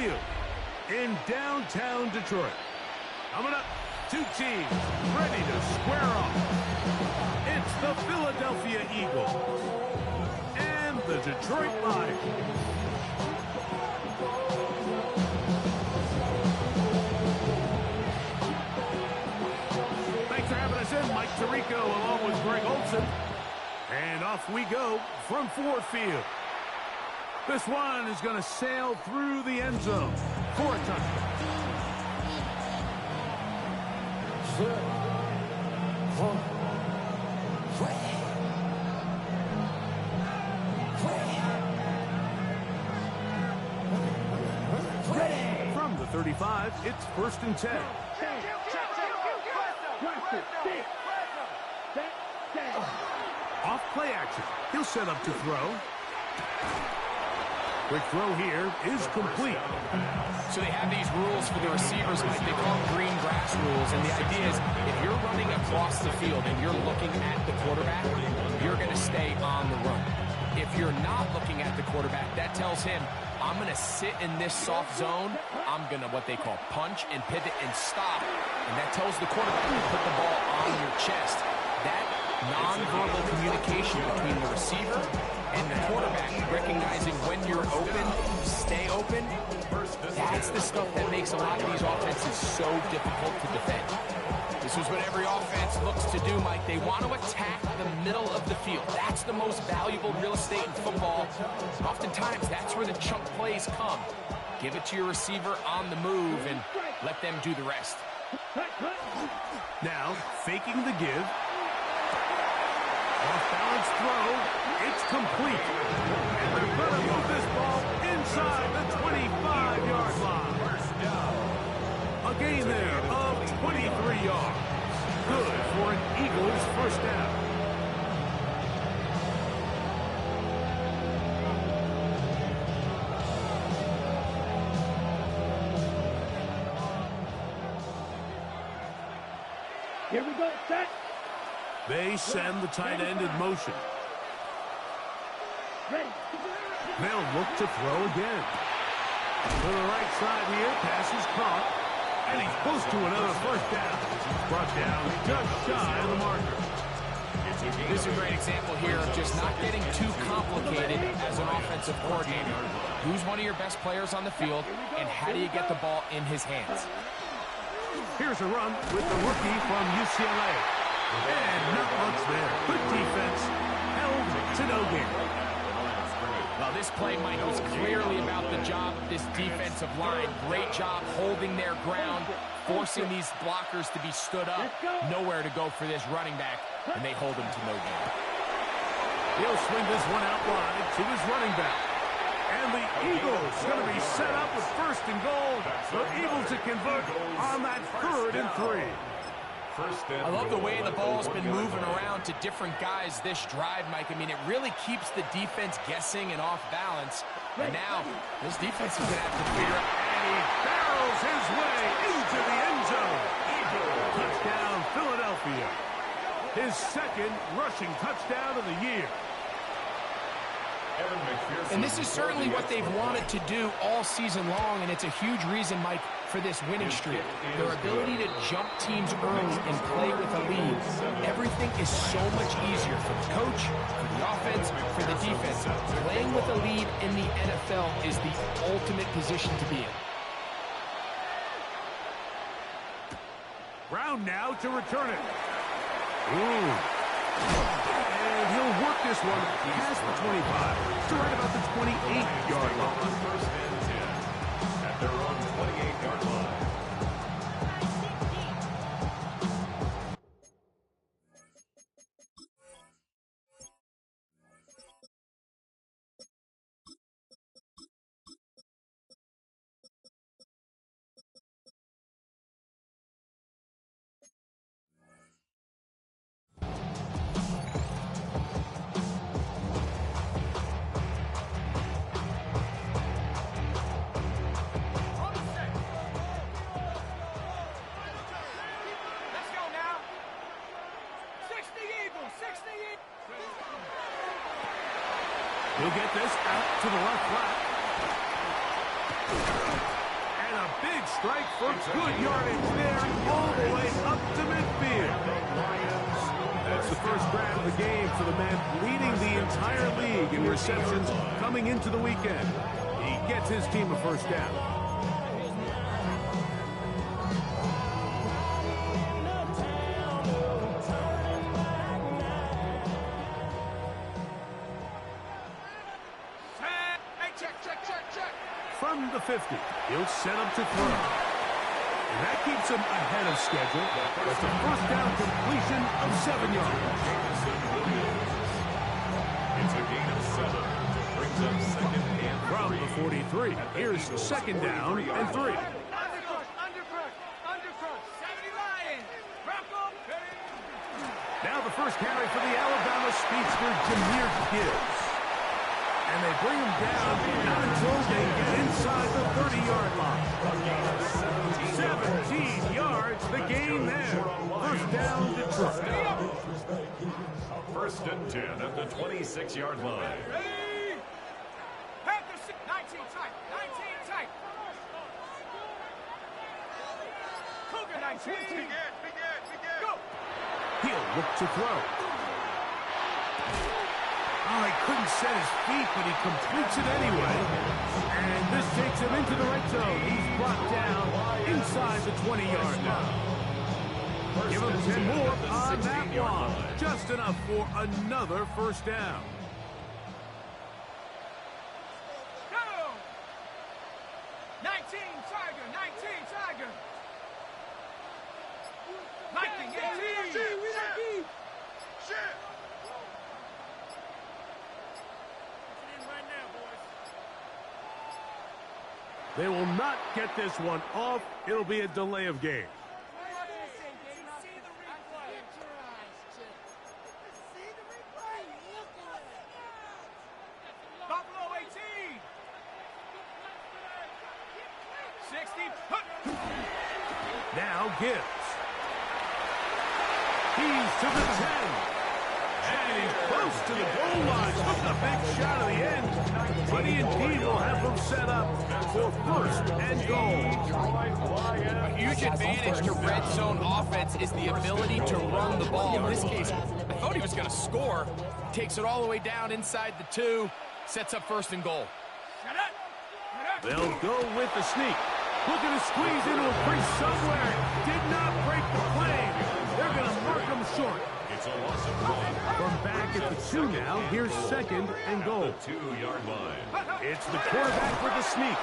Field in downtown Detroit. Coming up, two teams ready to square off. It's the Philadelphia Eagles and the Detroit Lions. Thanks for having us in, Mike Tirico, along with Greg Olson. And off we go from Ford Field. This one is going to sail through the end zone for a touchdown. From the 35, it's 1st and 10. Off play action. He'll set up to throw. Quick throw here is complete. So they have these rules for the receivers, Mike. They call them green grass rules. And the idea is if you're running across the field and you're looking at the quarterback, you're going to stay on the run. If you're not looking at the quarterback, that tells him, I'm going to sit in this soft zone. I'm going to what they call punch and pivot and stop. And that tells the quarterback to put the ball on your chest. That nonverbal communication between the receiver and the quarterback, recognizing when you're open, stay open, that's the stuff that makes a lot of these offenses so difficult to defend. This is what every offense looks to do, Mike. They want to attack the middle of the field. That's the most valuable real estate in football. Oftentimes, that's where the chunk plays come. Give it to your receiver on the move and let them do the rest. Now, faking the give. Off-balance throw. It's complete. And they're going to move this ball inside the 25-yard line. A gain there of 23 yards. Good for an Eagles first down. Here we go, set. They send the tight end in motion. Ready. They'll look to throw again. To the right side here, pass is caught. And he's close to another first down. He's brought down just shy of the marker. This is a great example here of just not getting too complicated as an offensive coordinator. Who's one of your best players on the field, and how do you get the ball in his hands? Here's a run with the rookie from UCLA. And not much there. Good defense. Held to no gain. Well, this play, Mike, was clearly about the job of this defensive line. Great job holding their ground, forcing these blockers to be stood up. Nowhere to go for this running back, and they hold him to no gain. He'll swing this one out wide to his running back. And the Eagles going to be set up with 1st and goal. They're able to convert on that 3rd and 3. I love the way the ball's been moving around to different guys this drive, Mike. I mean, it really keeps the defense guessing and off balance. And now, this defense is going to have to figure out. And he barrels his way into the end zone. Touchdown, Philadelphia. His 2nd rushing touchdown of the year. And this is certainly what they've wanted to do all season long, and it's a huge reason, Mike, for this winning streak. Their ability to jump teams early and play with a lead. Everything is so much easier for the coach, for the offense, for the defense. Playing with a lead in the NFL is the ultimate position to be in. Brown now to return it. Ooh. And he'll work this one past the 25 to right about the 28-yard line. First and 10 at their own 28-yard line. He'll get this out to the left flat. Big strike for good yardage there, all the way up to midfield. That's the first grab of the game for the man leading the entire league in receptions coming into the weekend. He gets his team a first down. From the 50, he'll set up to throw. And that keeps him ahead of schedule. That's a first down completion of 7 yards. It's a gain of 7. Brings up second and 3. From the 43, here's second down and 3. Now the first carry for the Alabama speedster, Jahmyr Gibbs. And they bring him down, not until they get inside the 30-yard line. 17 yards, the gain there. First down, Detroit. First and 10 at the 26-yard line. Ready? Panthers 19 tight. 19 tight. Cougar 19. Begin. Go. He'll look to throw. Oh, he couldn't set his feet, but he completes it anyway. And this takes him into the red zone. He's brought down inside the 20-yard line. Give him 10 more on that one. Just enough for another first down. Go. 19 Tiger. 19 Tiger. 19 18. Shit. They will not get this one off. It'll be a delay of game. Buffalo 18. 60. Now Gibbs. He's to the 10. And he's close to the goal line. Took a big shot at the end. But he indeed will have them set up for first and goal. A huge advantage to red zone offense is the ability to run the ball. In this case, I thought he was going to score. Takes it all the way down inside the 2. Sets up first and goal. They'll go with the sneak. Looking to squeeze into a crease somewhere. Did not break the play. They're going to mark him short. It's a loss of 1. From back at the 2 now, here's second and goal. 2-yard line. It's the quarterback with the sneak.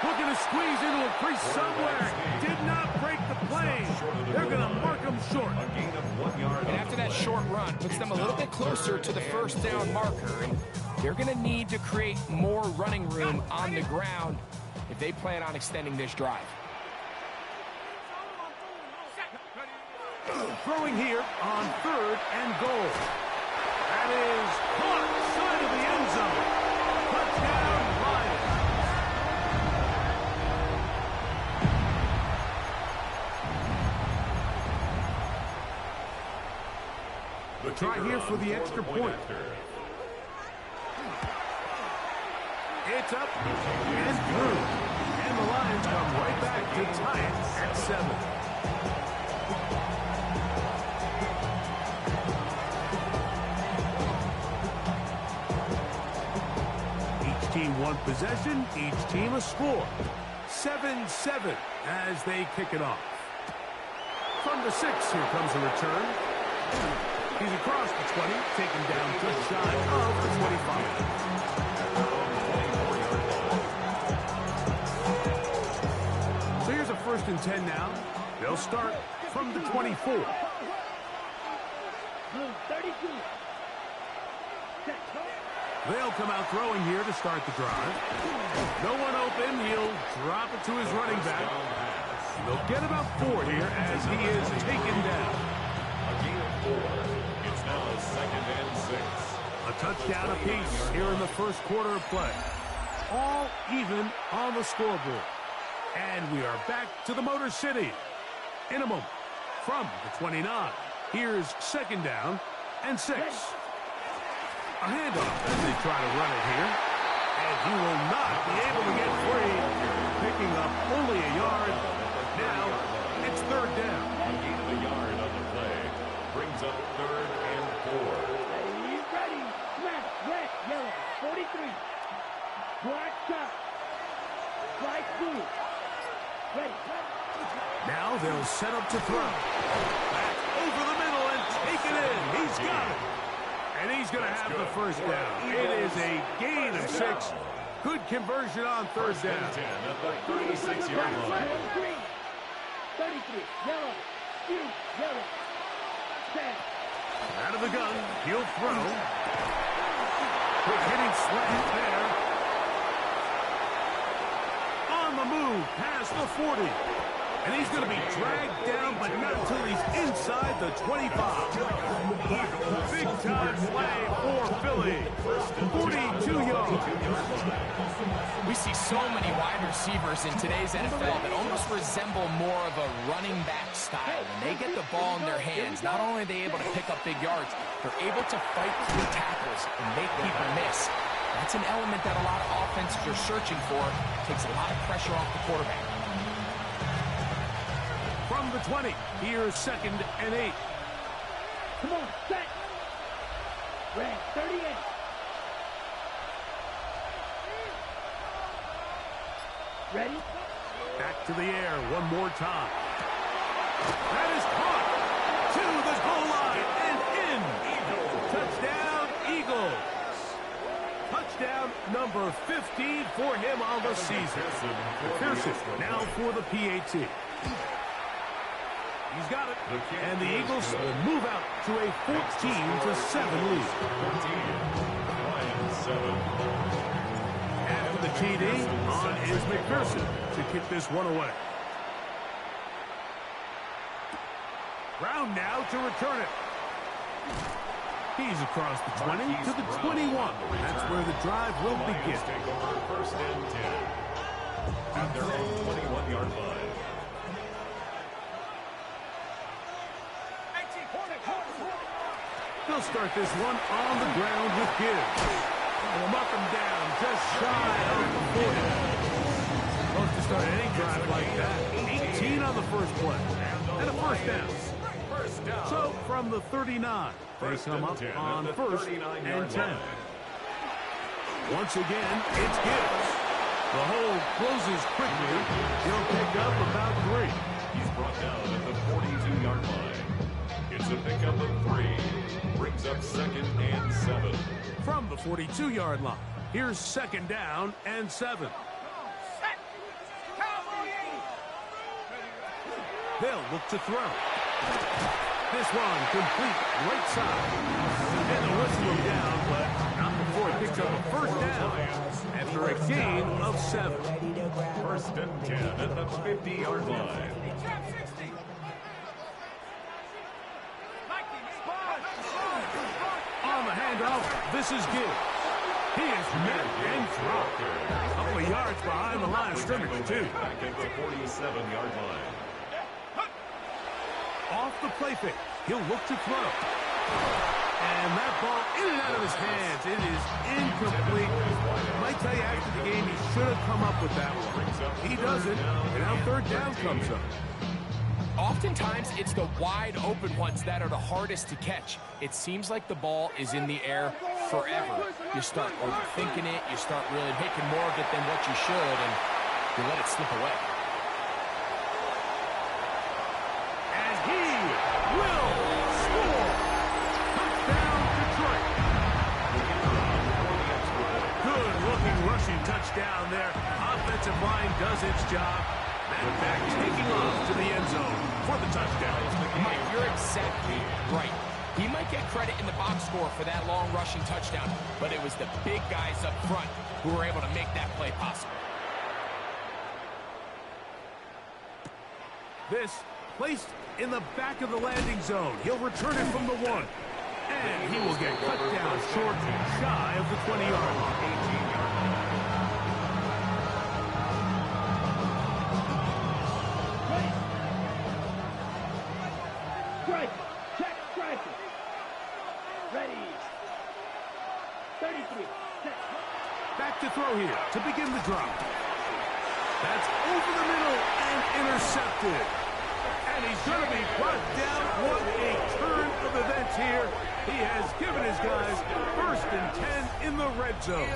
Looking to squeeze into a crease somewhere. Did not break the play. They're going to mark him short. A gain of 1 yard. And after that short run, puts them a little bit closer to the first down marker. And they're going to need to create more running room on the ground if they plan on extending this drive. Throwing here on third and goal. That is caught side of the end zone. Touchdown, Lions. The try here for the extra point. It's up and through. And the Lions come right back to tie it at 7. Team one possession, each team a score. 7-7 as they kick it off. From the 6, here comes a return. He's across the 20, taken down just shy of the 25. So here's a first and 10 now. They'll start from the 24. 32. They'll come out throwing here to start the drive. No one open. He'll drop it to his running back. They'll get about 4 here as he is taken down. A gain of 4. It's now second and 6. A touchdown apiece here in the first quarter of play. All even on the scoreboard. And we are back to the Motor City. In a moment, from the 29, here's second down and 6. A handoff as they try to run it here. And he will not be able to get free. Picking up only a yard. Now, it's third down. A gain of a yard on the play. Brings up 3rd and 4. He's ready. Left, red, yellow, 43. Black shot. Flag blue. Ready. Now they'll set up to throw. Back over the middle and take it in. He's got it. And he's going to have the first down. It is a gain of 6. Good conversion on third down. 10 at the 36-yard line. 33. Yellow. Blue. Yellow. 10. Out of the gun. He'll throw. Quick hitting slant there. On the move. Past the 40. And he's going to be dragged down, but not until he's inside the 25. Big-time play for Philly. 42 yards. We see so many wide receivers in today's NFL that almost resemble more of a running back style. When they get the ball in their hands, not only are they able to pick up big yards, they're able to fight through tackles and make people miss. That's an element that a lot of offenses are searching for. Takes a lot of pressure off the quarterback. From the 20, here's 2nd and 8. Come on, set. Red, 38. Ready? Back to the air one more time. That is caught to the goal line and in. Touchdown, Eagles. Touchdown number 15 for him on the season. Pearson now for the PAT. He's got it. And the Eagles will move out to a 14-7 lead. 14-7. After the TD, on is McPherson to kick this one away. Brown now to return it. He's across the 20 to the 21. That's where the drive will begin. Take over 1st and 10. At their own 21-yard line. They'll start this one on the ground with Gibbs. Will knock him down just shy of the 40. Supposed to start any drive like that. 18 on the first play. And a first down. So from the 39, they come up on 1st and 10. Once again, it's Gibbs. The hole closes quickly. He'll pick up about 3. He's brought down at the 42-yard line. It's a pickup of 3. Brings up 2nd and 7. From the 42-yard line, here's 2nd down and 7. They'll look to throw. This one complete right side. And the whistle him down, but not before he picks up a first down after a gain of 7. 1st and 10 at the 50-yard line. On the handoff, this is Gibbs. He is met and dropped. A couple of yards behind the line of scrimmage, too. Back at the 47-yard line. Off the play fake, he'll look to throw. And that ball in and out of his hands. It is incomplete. I might tell you after the game he should have come up with that one. He doesn't, and now 3rd down comes up. Oftentimes, it's the wide open ones that are the hardest to catch. It seems like the ball is in the air forever. You start overthinking it. You start really making more of it than what you should, and you let it slip away. And he will score. Touchdown, Detroit. Good-looking rushing touchdown there. Offensive line does its job. And back taking off to the end zone for the touchdown. Mike, you're exactly right. He might get credit in the box score for that long rushing touchdown, but it was the big guys up front who were able to make that play possible. This placed in the back of the landing zone. He'll return it from the 1. And he will get cut down short, shy of the 20-yard line. 18-yard line. Strike. Check striker. Ready. 33. Set. Back to to throw here to begin the drop. That's over the middle and intercepted. And he's going to be brought down. What a turn of events here. He has given his guys 1st and 10 in the red zone.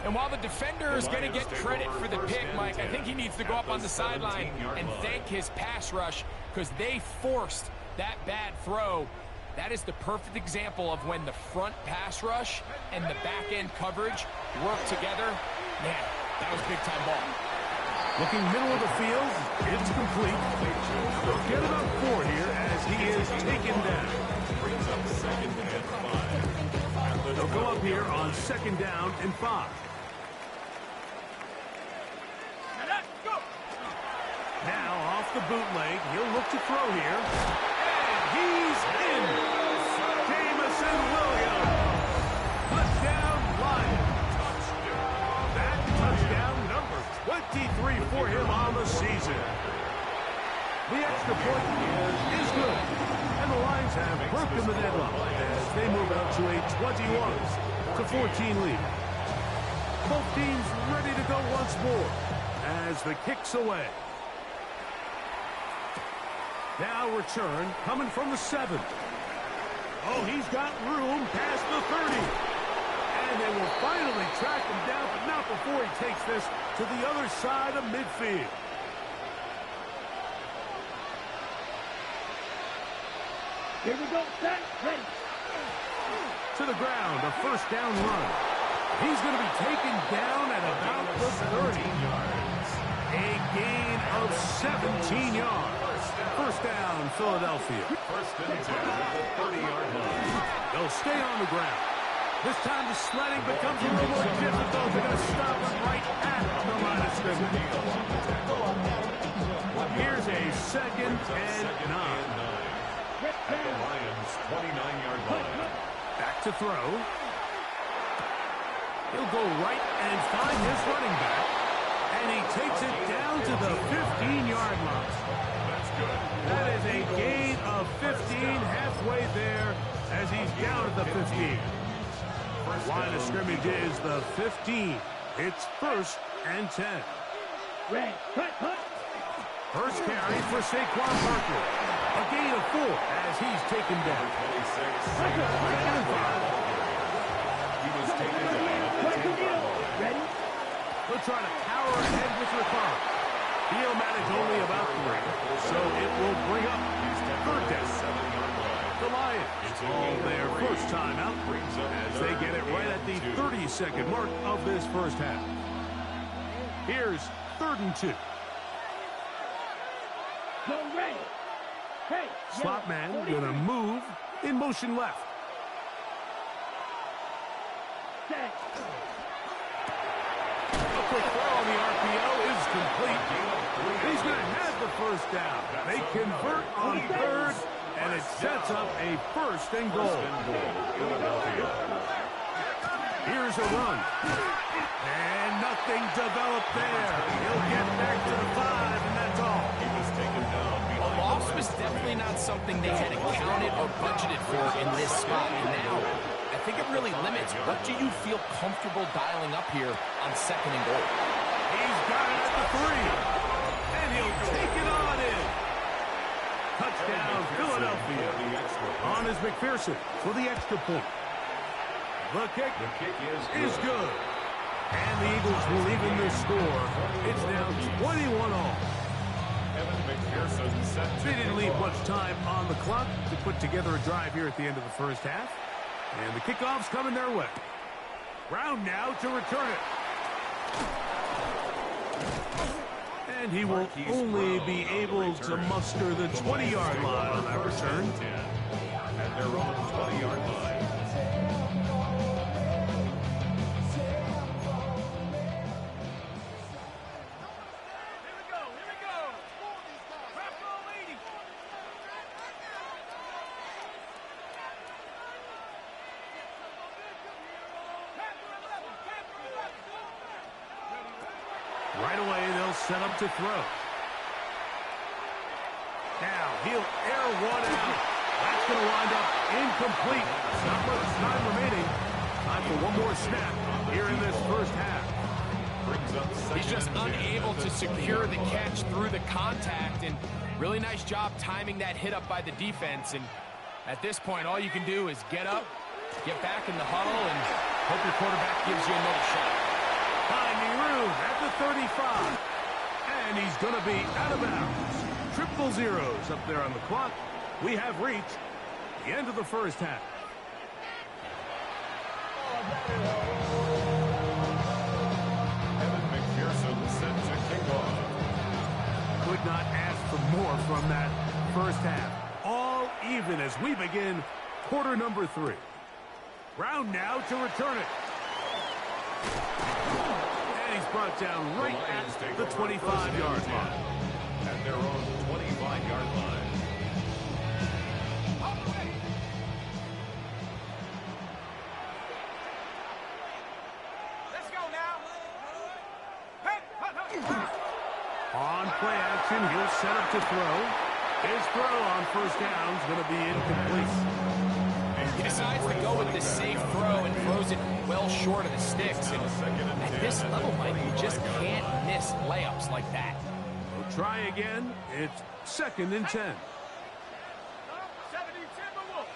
And while the defender is going to get credit for the pick, Mike, I think he needs to go up on the sideline and thank his pass rush because they forced that bad throw. That is the perfect example of when the front pass rush and the back-end coverage work together. Man, that was big-time ball. Looking middle of the field, it's complete. They'll get about 4 here as he is taken down. Brings up 2nd and 5. They'll go up here on 2nd down and 5. Now off the bootleg, he'll look to throw here. And he's in. Jamison Williams. Touchdown, Lions. That touchdown number 23 for him on the season. The extra point is good. And the Lions have broken the deadlock as they move out to a 21-14 lead. Both teams ready to go once more as the kick's away. Now return coming from the 7. Oh, he's got room past the 30. And they will finally track him down, but not before he takes this to the other side of midfield. Here we go, set, ready. To the ground, a 1st down run. He's going to be taken down at about the 30. A gain of 17 yards. 1st down, Philadelphia. 1st and 10 at the 30-yard line. They'll stay on the ground. This time the sledding becomes a little more difficult. They're going to stop him right at the line of scrimmage. Here's a 2nd and 9. At the Lions' 29-yard line. Back to throw. He'll go right and find his running back. And he takes it down to the 15-yard line. That's good. That is a gain of 15 halfway there as he's down at the 15. Line of scrimmage is the 15. It's 1st and 10. Red, cut. First carry for Saquon Barkley. A gain of 4 as he's taken down. 26. Second and 5. He was taken down at the 10-yard line. Ready? They'll try to power ahead with Ricard. He'll manage only about 3, so it will bring up 3rd down. 7-yard line. The Lions all their first time out as they get it right at the 30-second mark of this first half. Here's 3rd and 2. Go ready. Hey. Slot man going to move in motion left. Set. A quick throw on the RPO is complete. He's going to have the 1st down. They convert on 3rd, and it sets up a 1st and goal. Here's a run. And nothing developed there. He'll get back to the 5, and that's all. He was taken down. A loss was definitely not something they had accounted or budgeted for in this spot. And now, I think it really limits what do you feel comfortable dialing up here on 2nd and goal. He's got it at the 3. And he'll take it on in. Touchdown, Philadelphia. On is McPherson for the extra point. The kick is good. And the Eagles will even this score. It's now 21 all. They didn't leave much time on the clock to put together a drive here at the end of the first half. And the kickoff's coming their way. Brown now to return it. And he will only be able to muster the 20-yard line on that return. At their own 20-yard line. Right away, they'll set up to throw. Now, he'll air one out. That's going to wind up incomplete. Not much time remaining. Time for one more snap. here in this first half. He's just unable to secure the catch through the contact, and really nice job timing that hit up by the defense. And at this point, all you can do is get up, get back in the huddle, and hope your quarterback gives you another shot. Finding room at the 35. And he's going to be out of bounds. Triple zeros up there on the clock. We have reached the end of the first half. Set to kick off. Could not ask for more from that first half. All even as we begin quarter number 3. Brown now to return it. And he's brought down right at the 25-yard line. At their own 25-yard line. Let's go now. On play action, he'll set up to throw. His throw on first down is going to be incomplete. He decides to go with the safe throw and throws it well short of the sticks. And at this level, Mike, you just can't miss layups like that. We'll try again. It's 2nd and 10. 70 Timberwolves.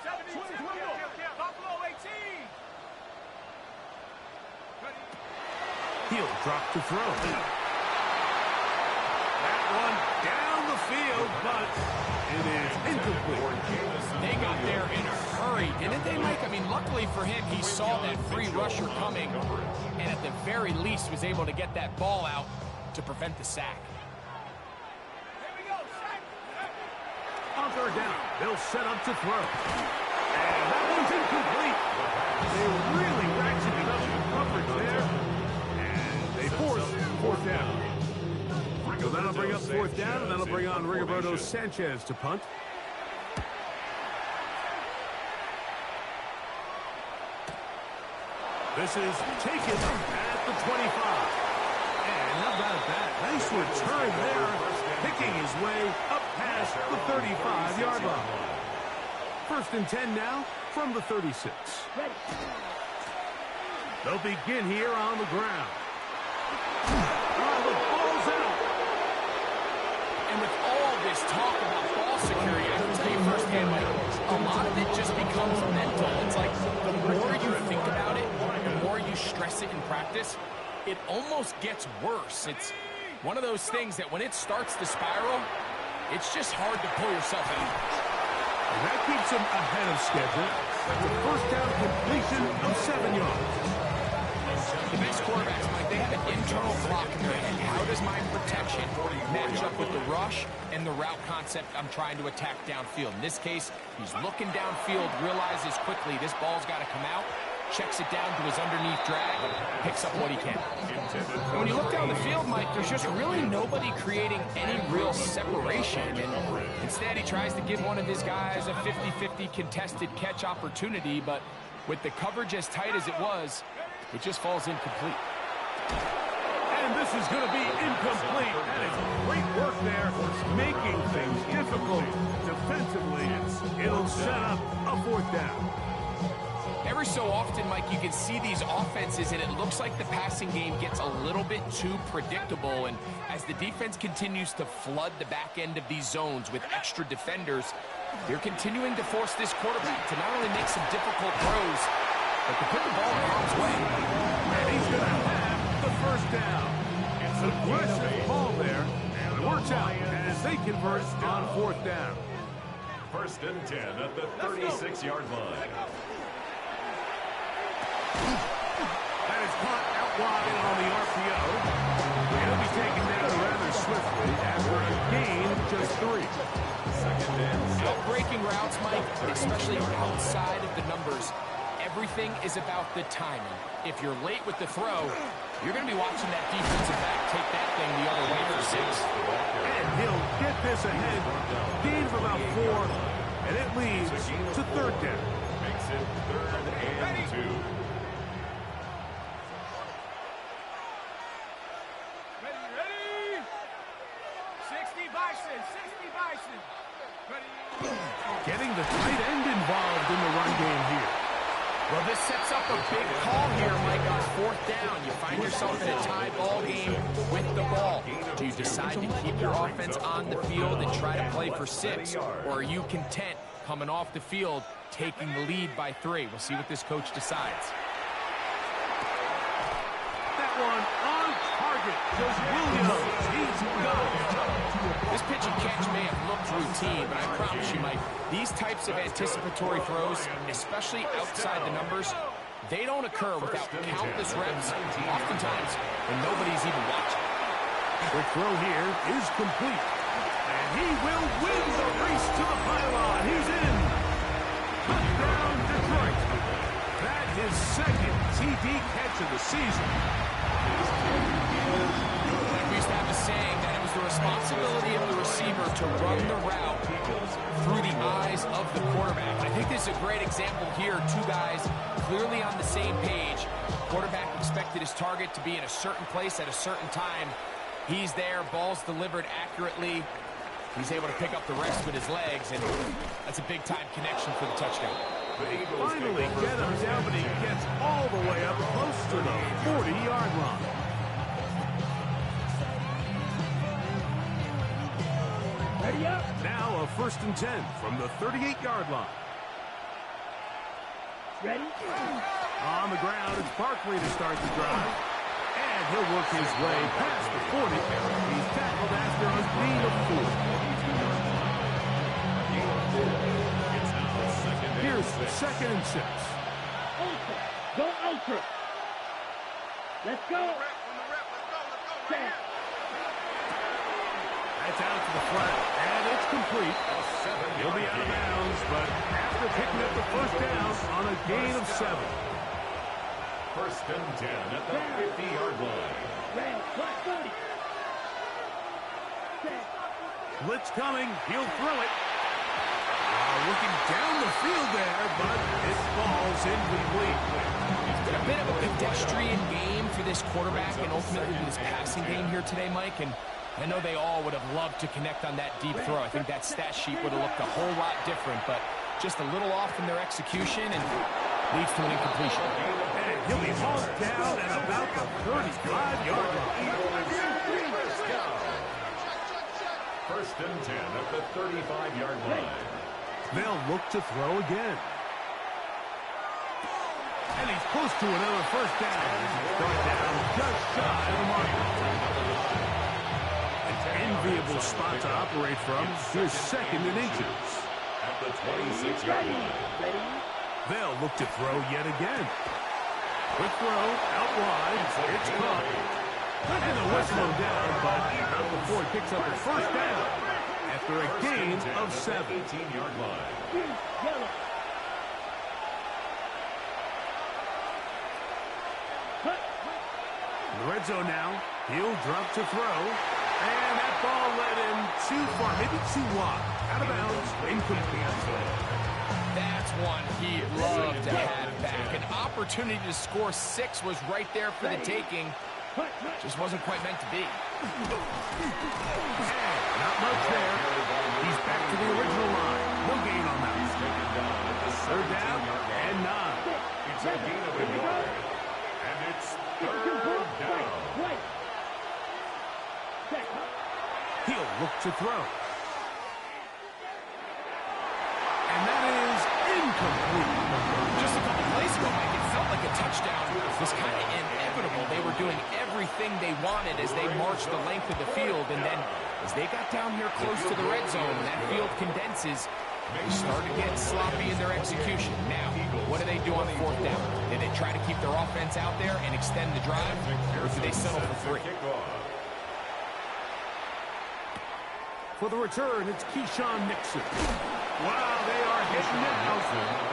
70 Timberwolves. Buffalo 18. He'll drop to throw. That one down the field, but it is incomplete. They got there in a hurry, didn't they, Mike? I mean, luckily for him, he saw that free rusher coming, and at the very least was able to get that ball out to prevent the sack. Here we go. Sack. On third down, they'll set up to throw. And that one's incomplete. They really ratcheted up the coverage there. And they force fourth down. So that'll bring up fourth down, and that'll bring on Rigoberto Sanchez to punt. This is taken at the 25. And how about that? Nice return there, picking his way up past the 35-yard line. 1st and 10 now from the 36. They'll begin here on the ground. Oh, the ball's out. And with all this talk about ball security, I can tell you firsthand, Mike, a lot of it just becomes mental. It's like the more you think about it, the more you stress it in practice, it almost gets worse. It's one of those things that when it starts to spiral, it's just hard to pull yourself out. And that keeps him ahead of schedule. That's a first down completion of 7 yards. The best quarterbacks, Mike, they have an internal clock in their head. How does my protection match up with the rush and the route concept I'm trying to attack downfield? In this case, he's looking downfield, realizes quickly this ball's got to come out, checks it down to his underneath drag, picks up what he can. And when you look down the field, Mike, there's just really nobody creating any real separation. And instead, he tries to give one of his guys a 50-50 contested catch opportunity, but with the coverage as tight as it was, it just falls incomplete. And this is going to be incomplete. That is great work there, making things difficult defensively. It'll set up a fourth down. Every so often, Mike, you can see these offenses, and it looks like the passing game gets a little bit too predictable. And as the defense continues to flood the back end of these zones with extra defenders, they're continuing to force this quarterback to not only make some difficult throws, but to put the ball in harm's way. And he's going to have the first down. It's an aggressive ball there, and it works out as they convert on fourth down. 1st and 10 at the 36-yard line. That is caught out wide on the RPO. He'll be taken down rather swiftly after a gain of just 3. 2nd and 6. Breaking routes, Mike, especially outside of the numbers, everything is about the timing. If you're late with the throw, you're going to be watching that defensive back take that thing the other way for 6. And he'll get this ahead. Gain of about 4, and it leads to third down. Makes it 3rd and 2. Ready? 60 Bison, 60 Bison. Getting the tight end involved in the run game here. Well, this sets up a big call here, Mike, on fourth down. You find yourself in a tie ball game with the ball. Do you decide to keep your offense on the field and try to play for 6? Or are you content coming off the field, taking the lead by 3? We'll see what this coach decides. That one on target. Just Williams. He's got it. This pitch and catch may have looked routine, but I promise you, Mike, these types of anticipatory throws, especially outside the numbers, they don't occur without countless reps, oftentimes when nobody's even watching. The throw here is complete. And he will win the race to the pylon. He's in. Touchdown, Detroit. That is second TD catch of the season. We used to have a saying that it was the responsibility of the receiver to run the route through the eyes of the quarterback. I think this is a great example here. Two guys clearly on the same page. Quarterback expected his target to be in a certain place at a certain time. He's there, ball's delivered accurately. He's able to pick up the rest with his legs, and that's a big-time connection for the touchdown. They finally get him down, but he gets all the way up close to the 40-yard line. Ready up. Now a 1st and 10 from the 38-yard line. Ready? On the ground, it's Barkley to start the drive. And he'll work his way past the 40. He's tackled after a gain of 4. Here's 2nd and 6. Ultra. Go ultra. Let's go. Set. That's out to the flat, and it's complete. He'll be out of bounds, but after picking up the 1st down on a gain of 7. 1st and 10 at the 50-yard line. Red. Clock 30. Set. Blitz coming. He'll throw it. Looking down the field there, but it falls incomplete. A bit of a pedestrian game for this quarterback and ultimately this passing game here today, Mike. And I know they all would have loved to connect on that deep throw. I think that stat sheet would have looked a whole lot different, but just a little off in their execution and leads to an incompletion. And he'll be hauled down at about the 35-yard line. 1st and 10 at the 35-yard line. They'll look to throw again. And he's close to another 1st down. He's brought down just shy of the mark. An enviable spot to operate from. Here's 2nd and inches. At the 26-yard line. They'll look to throw yet again. Quick throw, out wide. It's caught. And the whistle down, but not before he picks up his 1st down. After a gain of 7. 18-yard line. Yellow. In the red zone now. He'll drop to throw. And that ball led him too far, maybe too wide. Out of bounds, incomplete. That's one he'd love to have back. An opportunity to score 6 was right there for the taking. Just wasn't quite meant to be. Not much there. He's back to the original line. No gain on that. 3rd down and 9. It's a gain of a yard. And it's 3rd down. He'll look to throw. And that is incomplete. Just a couple plays ago, Mike, it felt like a touchdown was kind of inevitable. They were doing everything they wanted as they marched the length of the field, and then as they got down here close to the red zone, that field condenses. They started getting sloppy in their execution. Now, what do they do on 4th down? Did they try to keep their offense out there and extend the drive, or do they settle for 3? For the return, it's Keyshawn Nixon. Wow, they are hitting now.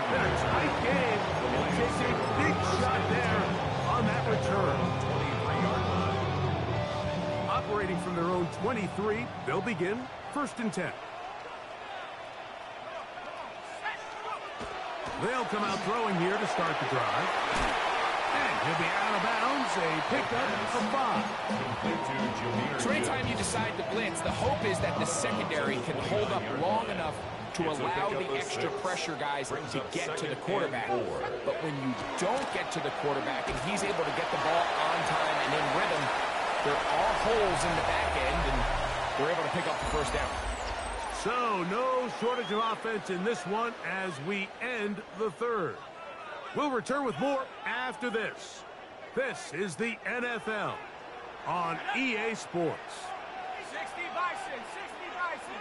Been a tight game. It takes a big shot there on that return. 23-yard line. Operating from their own 23, they'll begin 1st and 10. They'll come out throwing here to start the drive. And He'll be out of bounds. A pickup of 5. So anytime you decide to blitz, the hope is that the secondary can hold up long enough to allow the extra pressure guys to get to the quarterback. But when you don't get to the quarterback and he's able to get the ball on time and in rhythm, there are holes in the back end, and they're able to pick up the first down. So no shortage of offense in this one as we end the third. We'll return with more after this. This is the NFL on EA Sports. 60 Bison, 60 Bison.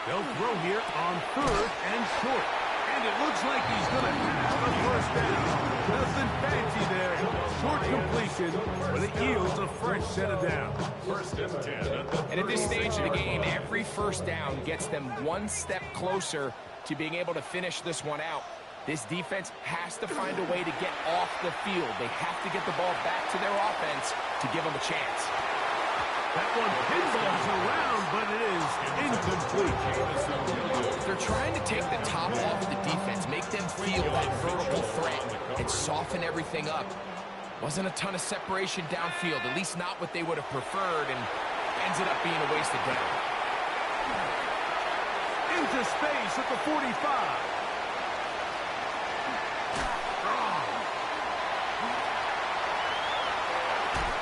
They'll throw here on 3rd and short. And it looks like he's going to have a first down. Nothing fancy there. Short completion, but it yields a fresh set of downs. 1st and 10. And at this stage of the game, every first down gets them one step closer to being able to finish this one out. This defense has to find a way to get off the field. They have to get the ball back to their offense to give them a chance. That one pinballs around, but it is incomplete. They're trying to take the top off the defense, make them feel that vertical threat, and soften everything up. Wasn't a ton of separation downfield, at least not what they would have preferred, and ended up being a wasted down. Into space at the 45.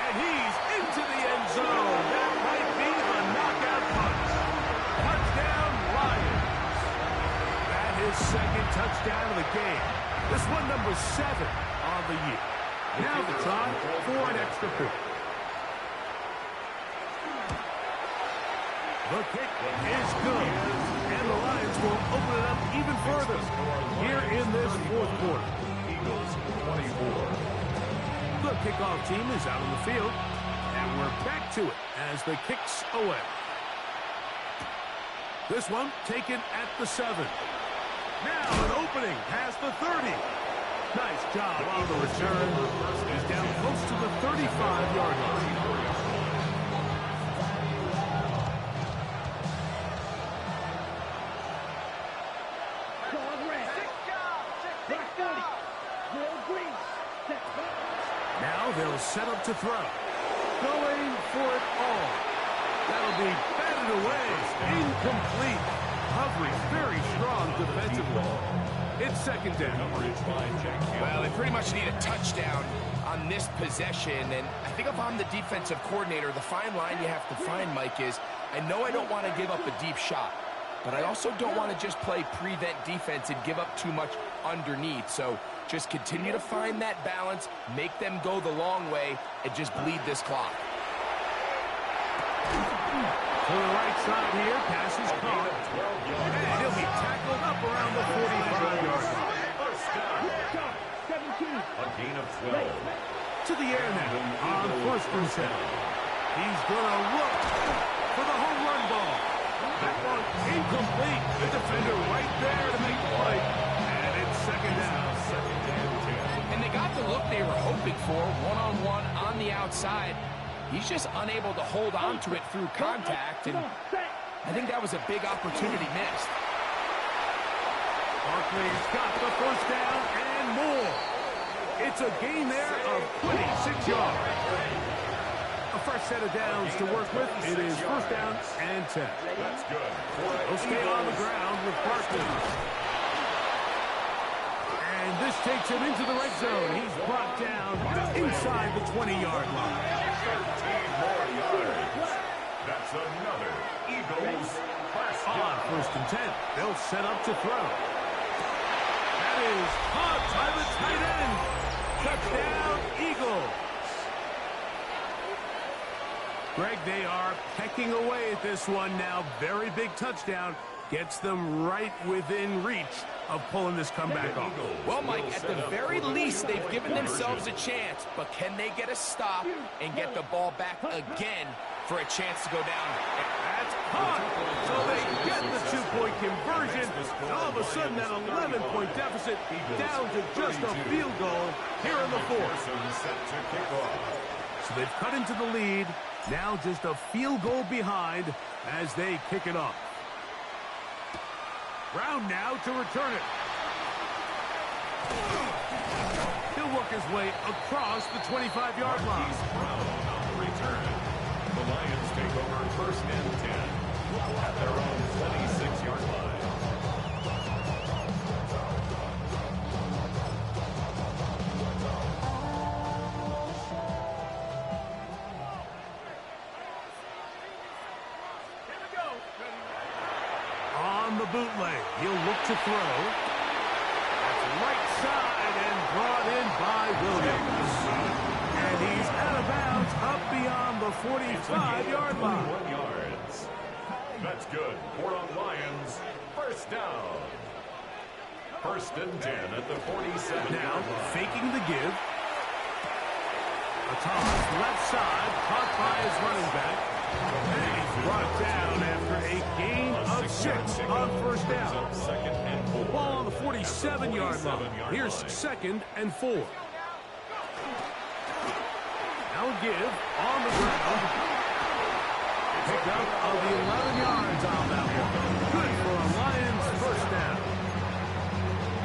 And he's into the end zone. That might be the knockout punch. Touchdown, Lions. That is second touchdown of the game. This one number 7 on the year. Now the try for an extra point. The kick is good. And the Lions will open it up even further here in this 4th quarter. Eagles 24. The kickoff team is out on the field, and we're back to it as the kick's away. This one taken at the 7. Now an opening past the 30. Nice job on the return. He's down close to the 35-yard line. Now they'll set up to throw. Going for it all. That'll be batted away. Incomplete. Hovering very strong defensively. It's 2nd down. Well, they pretty much need a touchdown on this possession, and I think if I'm the defensive coordinator, the fine line you have to find, Mike, is I know I don't want to give up a deep shot, but I also don't want to just play prevent defense and give up too much underneath. So just continue to find that balance, make them go the long way, and just bleed this clock. To the right side here, pass is caught. And he'll be tackled up around the 45-yard line. A gain of 12. To the air now on 1st and 10. He's going to look for the home run ball. That one incomplete. The defender right there to make the play. And it's 2nd down. And they got the look they were hoping for, one-on-one on the outside. He's just unable to hold on to it through contact, and I think that was a big opportunity missed. Barkley's got the first down and more. It's a gain there of 26 yards. A fresh set of downs to work with. It is 1st down and 10. That's good. They'll stay on the ground with Barkley. And this takes him into the red zone. He's brought down inside the 20-yard line. 13 more yards. That's another Eagles first On down. 1st and 10, they'll set up to throw. That is caught by the tight end. Touchdown, Eagles. Greg, they are pecking away at this one now. Very big touchdown. Gets them right within reach of pulling this comeback off. Well, Mike, at the very least, they've given themselves a chance, but can they get a stop and get the ball back again for a chance to go down? That's caught. So they get the 2-point conversion. And all of a sudden, that 11-point deficit down to just a field goal here in the 4th. Set to kick off. So they've cut into the lead. Now just a field goal behind as they kick it off. Brown now to return it. work his way across the 25-yard line. He's thrown on the return. The Lions take over 1st and 10 at their own 26-yard line. On the bootleg, he'll look to throw. That's right side and brought in by Williams. And he's out of bounds up beyond the 45-yard line. 21 yards. That's good. For the Lions, 1st down. 1st and 10 at the 47. Now, faking the give. A toss left side, caught by his running back. And he's brought down after a gain of 6 on 1st down. 2nd and 4. Ball on the 47-yard line. Here's 2nd and 4. Now a give on the ground. Pick up of the 11 yards on that one. Good for a Lions 1st down.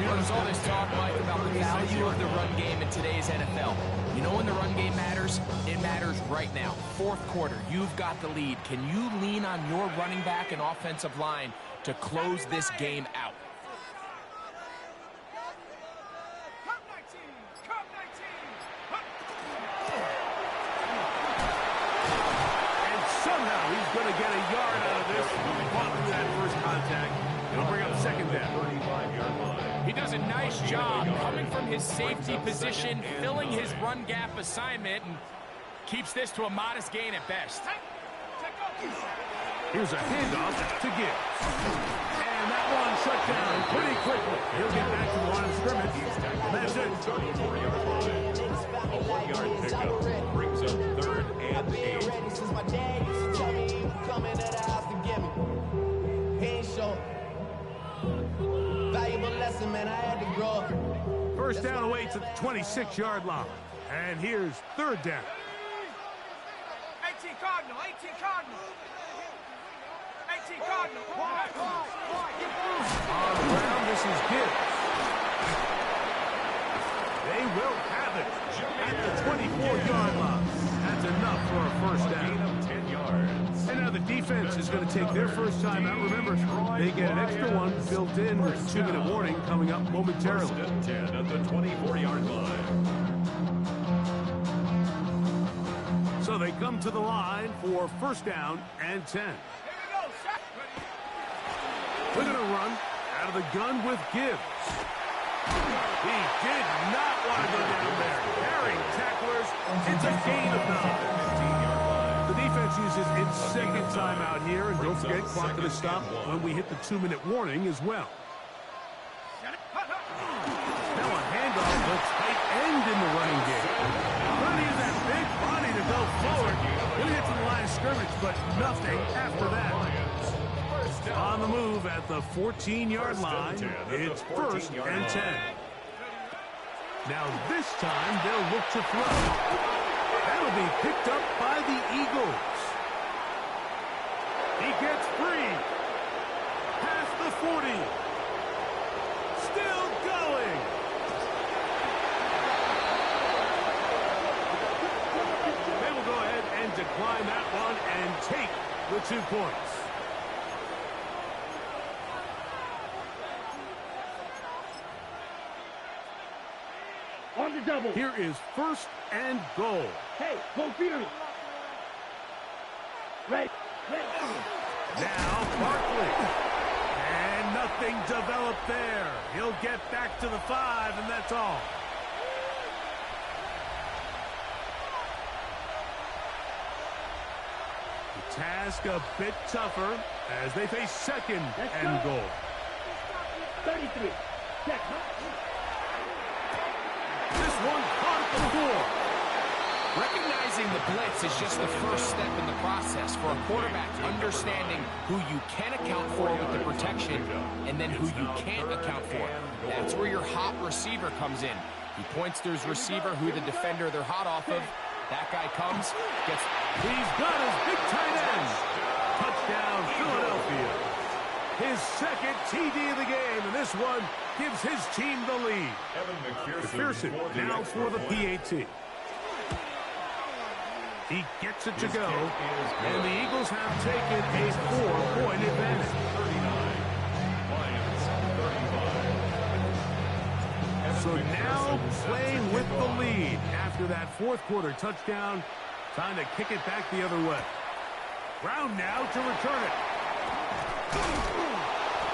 You know, there's all this talk, Mike, about the value of the run game in today's NFL. You know when the run game matters? It matters right now. 4th quarter, you've got the lead. Can you lean on your running back and offensive line to close this game out? And somehow he's going to get a yard out of this. Caught through that first contact. It'll bring up 2nd down. 35-yard line. He does a nice job coming from his safety position, filling his run gap assignment, and keeps this to a modest gain at best. Here's a handoff to Gibbs. And that one shut down pretty quickly. He'll get back to the line of scrimmage. That's it. 34-yard line. A 1-yard pickup brings up 3rd and 8. Since my dad used to tell me he would come into the house to get me. He ain't show. Valuable lesson, man. I had to grow up. 1st down awaits at the 26-yard line. And here's 3rd down. 18 Cardinal, 18 Cardinal. 18 Cardinal. On the ground, this is Gibbs. They will have it at the 24-yard line. That's enough for a 1st Gain down. of 10 yards. And now the defense is going to take their first time out. Remember, they get an extra one built in with a 2-minute warning coming up momentarily. 1st and 10 at the 24-yard line. So they come to the line for 1st down and 10. Here we go, set. We're going to run out of the gun with Gibbs. He did not want to go down there. Carrying tacklers. It's a gain of 9. The defense uses its 2nd timeout here. And don't forget, clock going to stop when we hit the 2-minute warning as well. Now a handoff, the tight end in the running game. Trying to use that big body to go forward. He'll get to the line of scrimmage, but nothing after that. On the move at the 14-yard line, it's 1st and 10. Now this time they'll look to throw. That'll be picked up by the Eagles. He gets free. Past the 40. Still going. They will go ahead and decline that one and take the 2 points. On the double. Here is 1st and goal. Hey, go Fury. Ready. Now Barkley. And nothing developed there. He'll get back to the 5, and that's all. The task a bit tougher as they face 2nd and goal. 33. Check. This one caught at the 4. Recognizing the blitz is just the first step in the process for a quarterback understanding who you can account for with the protection and then who you can't account for. That's where your hot receiver comes in. He points to his receiver, who the defender they're hot off of. That guy comes, gets... He's got his big tight end. Touchdown, Philadelphia. His 2nd TD of the game, and this one gives his team the lead. McPherson now for the PAT. He gets it to go, and the Eagles have taken a 4-point advantage. 39, Lions 35. So now playing with the lead after that fourth quarter touchdown. Time to kick it back the other way. Brown now to return it.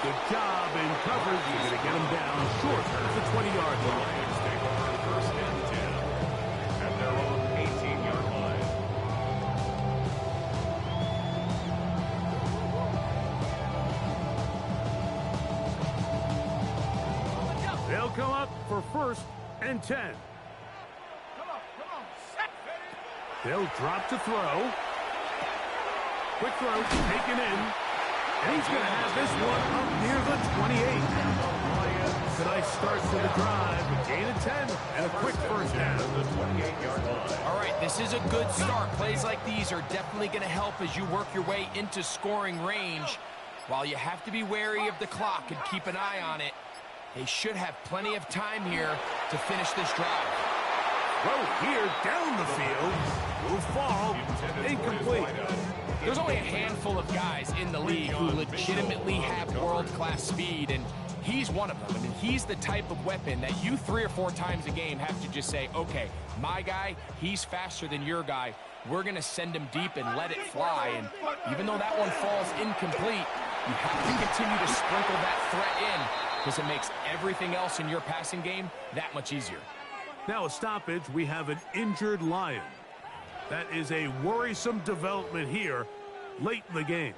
Good job in coverage. You're going to get him down short of the 20-yard line. Lions take over first and 10 at their own 18-yard line. They'll come up for first and 10. Come on. Set. They'll drop to throw. Quick throw taken in. And he's going to have this one up near the 28. Could I start to the drive? A gain of 10 and a quick first down. The 28-yard line. All right, this is a good start. Plays like these are definitely going to help as you work your way into scoring range. While you have to be wary of the clock and keep an eye on it, they should have plenty of time here to finish this drive. Throw here down the field. Will fall. Incomplete. There's only a handful of guys in the league who legitimately have world-class speed, and he's one of them. I mean, he's the type of weapon that you 3 or 4 times a game have to just say, okay, my guy, he's faster than your guy. We're going to send him deep and let it fly. And even though that one falls incomplete, you have to continue to sprinkle that threat in because it makes everything else in your passing game that much easier. Now a stoppage. We have an injured Lion. That is a worrisome development here late in the game.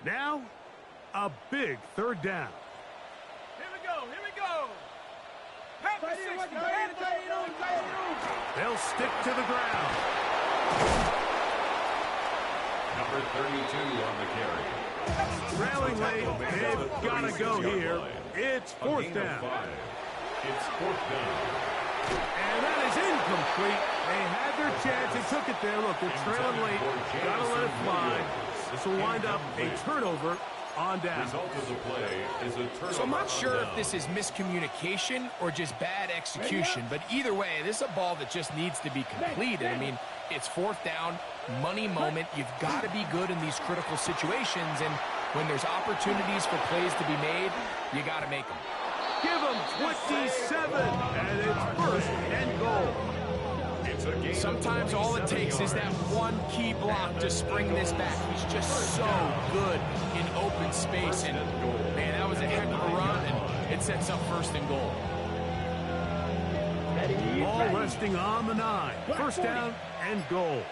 Now, a big third down. Here we go. M26. They'll stick to the ground. Number 32 on the carry. Trailing late, they've got to go here. It's fourth down. It's fourth down. And that is incomplete. They had their chance. They took it there. Look, they're trailing late. Got to let it fly. This will wind up a turnover on down. Result of the play is a turnover. So I'm not sure on if this is miscommunication or just bad execution, but either way, this is a ball that just needs to be completed. I mean, it's fourth down, money moment. You've got to be good in these critical situations, and when there's opportunities for plays to be made, you got to make them. Give them 27, and it's first and goal. Sometimes all it takes is that one key block to spring this back. He's just so good in open space, and man, that was a heck of a run, and it sets up first and goal. Ball resting on the 9. First down and goal.